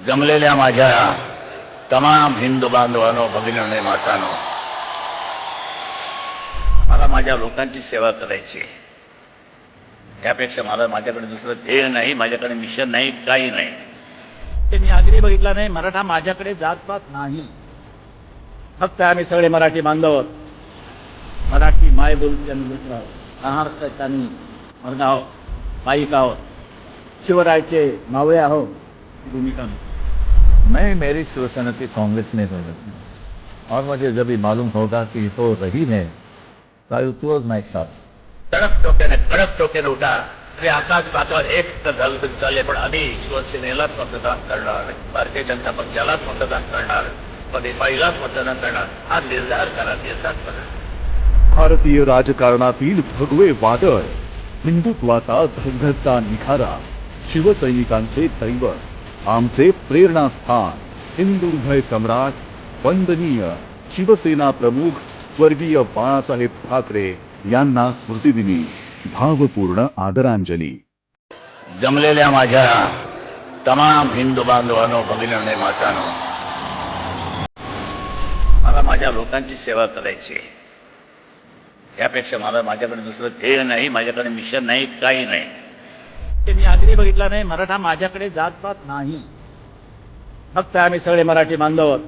जमलेल्या माझ्या तमाम हिंदू बांधवांनो, भगिनींनो, मातांनो, मला माझ्या लोकांची सेवा करायची. यापेक्षा मला माझ्याकडे दुसरं ध्येय नाही, माझ्याकडे मिशन नाही, काही नाही. ते मी आग्रही बघितला नाही. मराठा माझ्याकडे जातपात नाही. फक्त आम्ही सगळे मराठी बांधव आहोत. मराठी माय बोलते आणि दुसरा महाराष्ट्राची मरण आहोत, पाईक आहोत, शिवरायचे मावळे आहोत. भूमिका मैं मेरी शिवसेना की कांग्रेस में हो सकती हूँ और मुझे जब भी मालूम होगा कि हो रही है तो मैं साथ कडक टोक्याने उठा. अरे आकाश पाताळ एक तर झालं तरी चालेल, पण आम्ही शिवसेनेलाच मतदान करणार, भारतीय जनता पक्षालाच मतदान करणार, कधी पहिलाच मतदान करणार. हा निर्धार करा, निर्धार करा. भारतीय राजकारणातील भगवे वादळ, हिंदुत्वाचा धगधगता निखारा, शिवसैनिकांचे दैवत, आमचे प्रेरणास्थान, हिंदुहृदय सम्राट वंदनीय शिवसेना प्रमुख स्वर्गीय बाळासाहेब ठाकरे यांना स्मृतिदिनी भावपूर्ण आदरांजली. जमलेल्या माझ्या तमाम हिंदू बांधवांनो, भगिनींनो, मातांनो, मला माझ्या लोकांची सेवा करायची. यापेक्षा मला माझ्याकडे दुसरं ध्येय नाही, माझ्याकडे मिशन नाही, काही नाही. ते मी आग्रही बघितला नाही. मराठा माझ्याकडे जातपात नाही. फक्त आम्ही सगळे मराठी बांधव आहोत.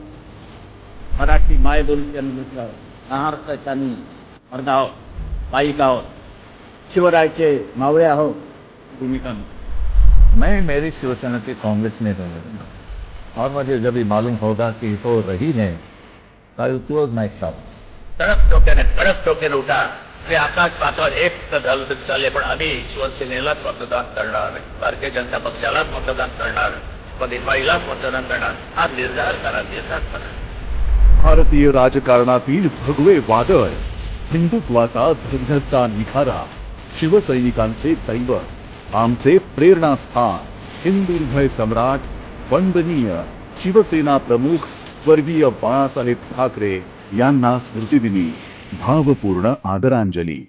मराठी माय बोलते आणि दुसरा महाराष्ट्राची मरण आहोत, पाईक आहोत, शिवरायचे मावळे आहोत. भूमिका मैं मेरी शिवसेना की कांग्रेस में रहूंगा और मुझे जब भी मालूम होगा कि हो रही है तो मैं साथ. कडक टोक्याने उठा. अरे आकाश पाताळ एक तर झालं तरी चालेल, पण आम्ही शिवसेनेलाच मतदान करणार, भारतीय जनता पक्षालाच मतदान करणार, कधी पहिलाच मतदान करणार. हा निर्धार करा, निर्धार करा. भारतीय राजकारणातील भगवे वादळ, हिंदुत्वाचा धगधगता निखारा, शिवसैनिकांचे दैवत, आमचे प्रेरणास्थान, हिंदुहृदय सम्राट वंदनीय शिवसेना प्रमुख स्वर्गीय बाळासाहेब ठाकरे यांना स्मृतिदिनी भावपूर्ण आदरांजली.